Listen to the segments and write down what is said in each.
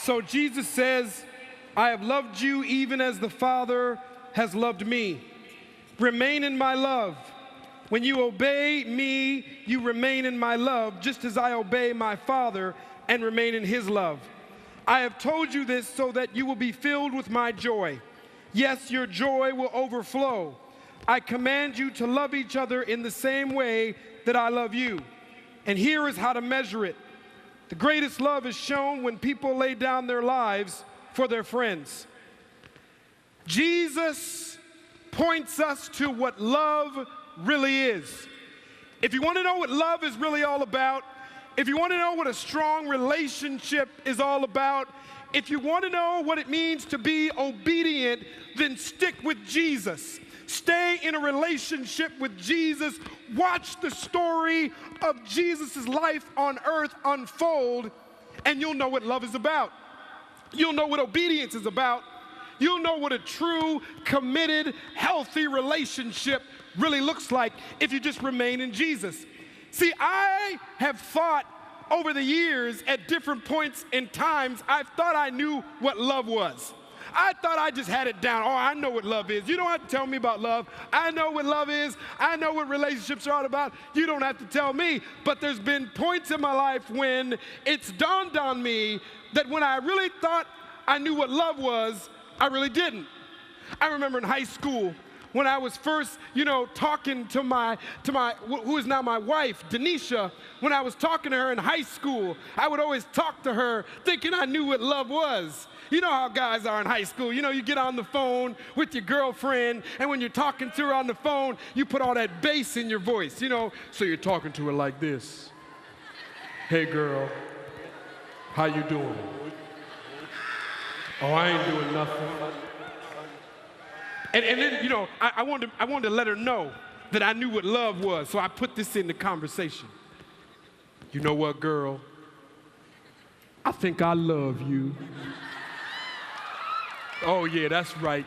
So Jesus says, I have loved you even as the Father has loved me. Remain in my love. When you obey me, you remain in my love, just as I obey my Father and remain in his love. I have told you this so that you will be filled with my joy. Yes, your joy will overflow. I command you to love each other in the same way that I love you. And here is how to measure it. The greatest love is shown when people lay down their lives for their friends. Jesus points us to what love really is. If you want to know what love is really all about, if you want to know what a strong relationship is all about, if you want to know what it means to be obedient, then stick with Jesus. Stay in a relationship with Jesus. Watch the story of Jesus' life on earth unfold, and you'll know what love is about. You'll know what obedience is about. You'll know what a true, committed, healthy relationship really looks like if you just remain in Jesus. See, I have thought over the years at different points in times, I've thought I knew what love was. I thought I just had it down. Oh, I know what love is. You don't have to tell me about love. I know what love is. I know what relationships are all about. You don't have to tell me. But there's been points in my life when it's dawned on me that when I really thought I knew what love was, I really didn't. I remember in high school when I was first, talking to my who is now my wife, Denisha. When I was talking to her in high school, I would always talk to her thinking I knew what love was. You know how guys are in high school. You get on the phone with your girlfriend, and when you're talking to her on the phone, you put all that bass in your voice, So you're talking to her like this. Hey, girl, how you doing? Oh, I ain't doing nothing. And then, I wanted to let her know that I knew what love was, so I put this in the conversation. You know what, girl? I think I love you. Oh, yeah, that's right.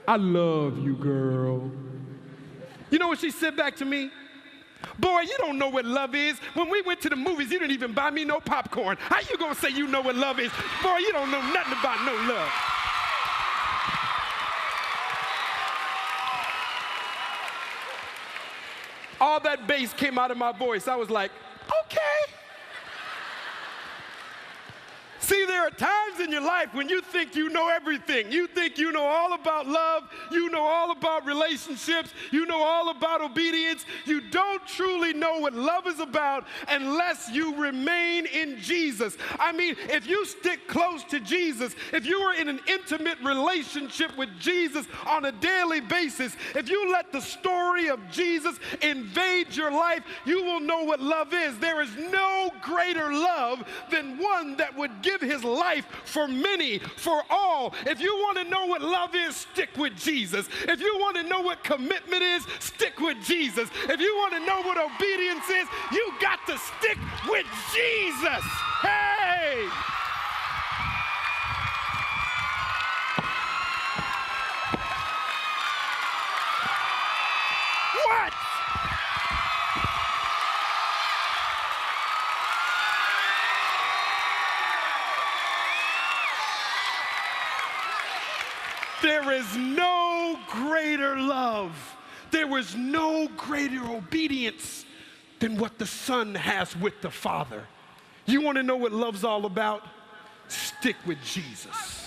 I love you, girl. You know what she said back to me? Boy, you don't know what love is. When we went to the movies, you didn't even buy me no popcorn. How you gonna say you know what love is? Boy, you don't know nothing about no love. All that bass came out of my voice. I was like, okay. See, there are times in your life when you think you know everything. You think you know all about love. You know all about relationships. You know all about obedience. You don't truly know what love is about unless you remain in Jesus. I mean, if you stick close to Jesus, if you are in an intimate relationship with Jesus on a daily basis, if you let the story of Jesus invade your life, you will know what love is. There is no greater love than one that would give his life for many, for all. If you want to know what love is, stick with Jesus. If you want to know what commitment is, stick with Jesus. If you want to know what obedience is, you got to stick with Jesus. Hey! What? There is no greater love. There is no greater obedience than what the Son has with the Father. You want to know what love's all about? Stick with Jesus.